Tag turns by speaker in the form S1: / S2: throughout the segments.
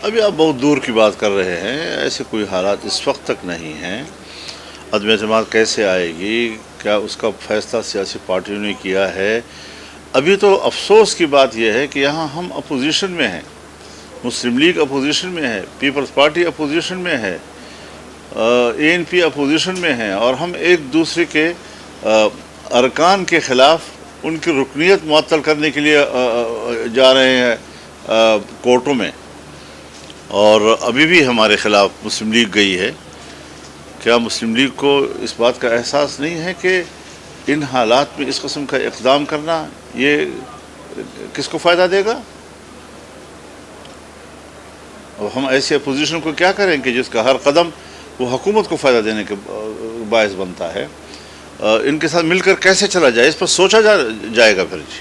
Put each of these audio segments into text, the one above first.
S1: ابھی آپ بہت دور کی بات کر رہے ہیں، ایسے کوئی حالات اس وقت تک نہیں ہیں۔ عدم اعتماد کیسے آئے گی؟ کیا اس کا فیصلہ سیاسی پارٹیوں نے کیا ہے؟ ابھی تو افسوس کی بات یہ ہے کہ یہاں ہم اپوزیشن میں ہیں، مسلم لیگ اپوزیشن میں ہے، پیپلز پارٹی اپوزیشن میں ہے، اے این پی اپوزیشن میں ہیں، اور ہم ایک دوسرے کے ارکان کے خلاف ان کی رکنیت معطل کرنے کے لیے جا رہے ہیں کورٹوں میں، اور ابھی بھی ہمارے خلاف مسلم لیگ گئی ہے۔ کیا مسلم لیگ کو اس بات کا احساس نہیں ہے کہ ان حالات میں اس قسم کا اقدام کرنا یہ کس کو فائدہ دے گا؟ اب ہم ایسی اپوزیشن کو کیا کریں کہ جس کا ہر قدم وہ حکومت کو فائدہ دینے کے باعث بنتا ہے؟ ان کے ساتھ مل کر کیسے چلا جائے، اس پر سوچا جائے گا پھر جی۔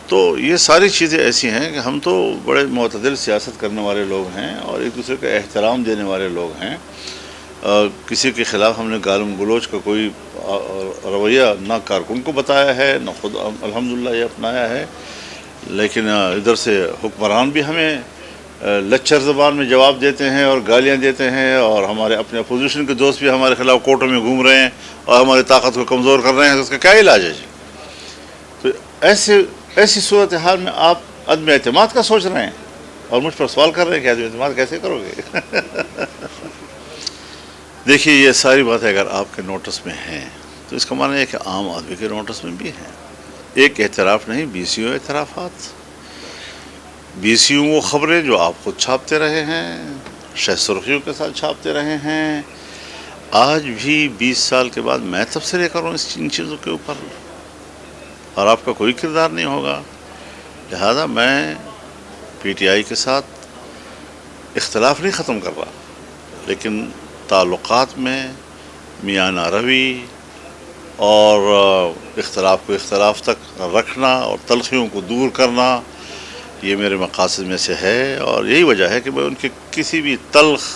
S1: تو یہ ساری چیزیں ایسی ہیں کہ ہم تو بڑے معتدل سیاست کرنے والے لوگ ہیں اور ایک دوسرے کا احترام دینے والے لوگ ہیں۔ کسی کے خلاف ہم نے گالم گلوچ کا کوئی رویہ نہ کارکن کو بتایا ہے، نہ خود الحمدللہ یہ اپنایا ہے، لیکن ادھر سے حکمران بھی ہمیں لچر زبان میں جواب دیتے ہیں اور گالیاں دیتے ہیں، اور ہمارے اپنے اپوزیشن کے دوست بھی ہمارے خلاف کورٹوں میں گھوم رہے ہیں اور ہماری طاقت کو کمزور کر رہے ہیں۔ تو اس کا کیا علاج ہے جی؟ تو ایسی صورتحال میں آپ عدم اعتماد کا سوچ رہے ہیں اور مجھ پر سوال کر رہے ہیں کہ عدم اعتماد کیسے کرو گے؟ دیکھیے، یہ ساری باتیں اگر آپ کے نوٹس میں ہیں تو اس کا معنی ہے کہ عام آدمی کے نوٹس میں بھی ہیں۔ ایک اعتراف نہیں، 20 اعترافات، 20 وہ خبریں جو آپ خود چھاپتے رہے ہیں، شہ سرخیوں کے ساتھ چھاپتے رہے ہیں۔ آج بھی 20 سال کے بعد میں تبصرے کروں ان چیزوں کے اوپر، اور آپ کا کوئی کردار نہیں ہوگا۔ لہذا میں پی ٹی آئی کے ساتھ اختلاف نہیں ختم کر رہا، لیکن تعلقات میں میانہ روی اور اختلاف کو اختلاف تک رکھنا اور تلخیوں کو دور کرنا، یہ میرے مقاصد میں سے ہے، اور یہی وجہ ہے کہ میں ان کے کسی بھی تلخ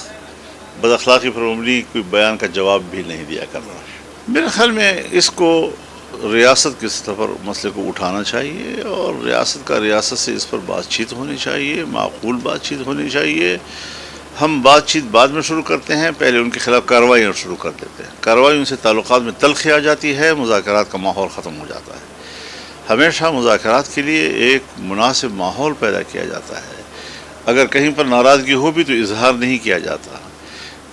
S1: بد اخلاقی پر مبنی کوئی بیان کا جواب بھی نہیں دیا کر رہا۔ میرے خیال میں اس کو ریاست کی سطح پر مسئلے کو اٹھانا چاہیے، اور ریاست سے اس پر بات چیت ہونی چاہیے، معقول بات چیت ہونی چاہیے۔ ہم بات چیت بعد میں شروع کرتے ہیں، پہلے ان کے خلاف کارروائیاں شروع کر دیتے ہیں، کارروائیوں سے تعلقات میں تلخی آ جاتی ہے، مذاکرات کا ماحول ختم ہو جاتا ہے۔ ہمیشہ مذاکرات کے لیے ایک مناسب ماحول پیدا کیا جاتا ہے۔ اگر کہیں پر ناراضگی ہو بھی تو اظہار نہیں کیا جاتا،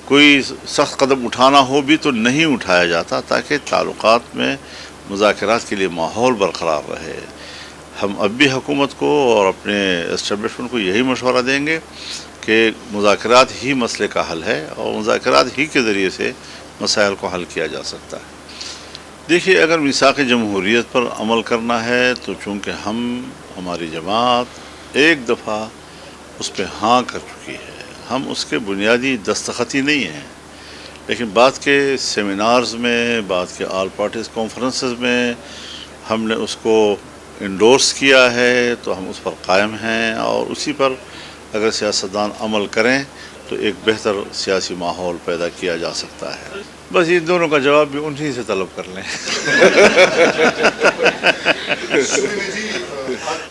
S1: کوئی سخت قدم اٹھانا ہو بھی تو نہیں اٹھایا جاتا، تاکہ تعلقات میں مذاکرات کے لیے ماحول برقرار رہے۔ ہم اب بھی حکومت کو اور اپنے اسٹیبلشمنٹ کو یہی مشورہ دیں گے کہ مذاکرات ہی مسئلے کا حل ہے، اور مذاکرات ہی کے ذریعے سے مسائل کو حل کیا جا سکتا ہے۔ دیکھیے، اگر میثاق جمہوریت پر عمل کرنا ہے تو چونکہ ہماری جماعت ایک دفعہ اس پہ ہاں کر چکی ہے، ہم اس کے بنیادی دستخطی نہیں ہیں، لیکن بعد کے سیمینارز میں، بعد کے آل پارٹیز کانفرنسز میں ہم نے اس کو انڈورس کیا ہے، تو ہم اس پر قائم ہیں، اور اسی پر اگر سیاستدان عمل کریں تو ایک بہتر سیاسی ماحول پیدا کیا جا سکتا ہے۔ بس ان دونوں کا جواب بھی انہی سے طلب کر لیں۔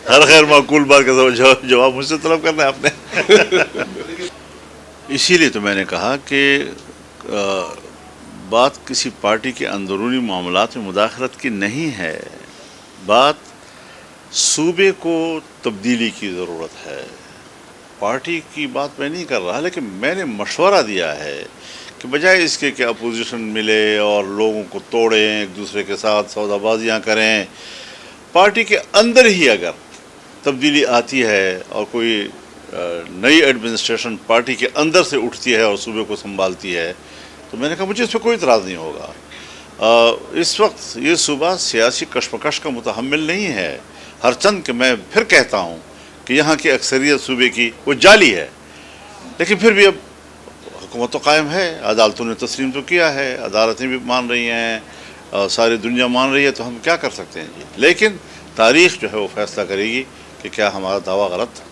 S1: ہر خیر معقول بات کا جواب مجھ سے طلب کرنا ہے آپ نے۔ اسی لیے تو میں نے کہا کہ بات کسی پارٹی کے اندرونی معاملات میں مداخلت کی نہیں ہے، بات صوبے کو تبدیلی کی ضرورت ہے۔ پارٹی کی بات میں نہیں کر رہا، لیکن میں نے مشورہ دیا ہے کہ بجائے اس کے کہ اپوزیشن ملے اور لوگوں کو توڑیں، ایک دوسرے کے ساتھ سودا بازیاں کریں، پارٹی کے اندر ہی اگر تبدیلی آتی ہے اور کوئی نئی ایڈمنسٹریشن پارٹی کے اندر سے اٹھتی ہے اور صوبے کو سنبھالتی ہے، تو میں نے کہا مجھے اس پہ کوئی اعتراض نہیں ہوگا۔ اس وقت یہ صوبہ سیاسی کشمکش کا متحمل نہیں ہے، ہر چند کہ میں پھر کہتا ہوں کہ یہاں کی اکثریت صوبے کی وہ جعلی ہے، لیکن پھر بھی اب حکومت تو قائم ہے، عدالتوں نے تسلیم تو کیا ہے، عدالتیں بھی مان رہی ہیں، ساری دنیا مان رہی ہے، تو ہم کیا کر سکتے ہیں جی؟ لیکن تاریخ جو ہے وہ فیصلہ کرے گی کہ کیا ہمارا دعویٰ غلط تھا۔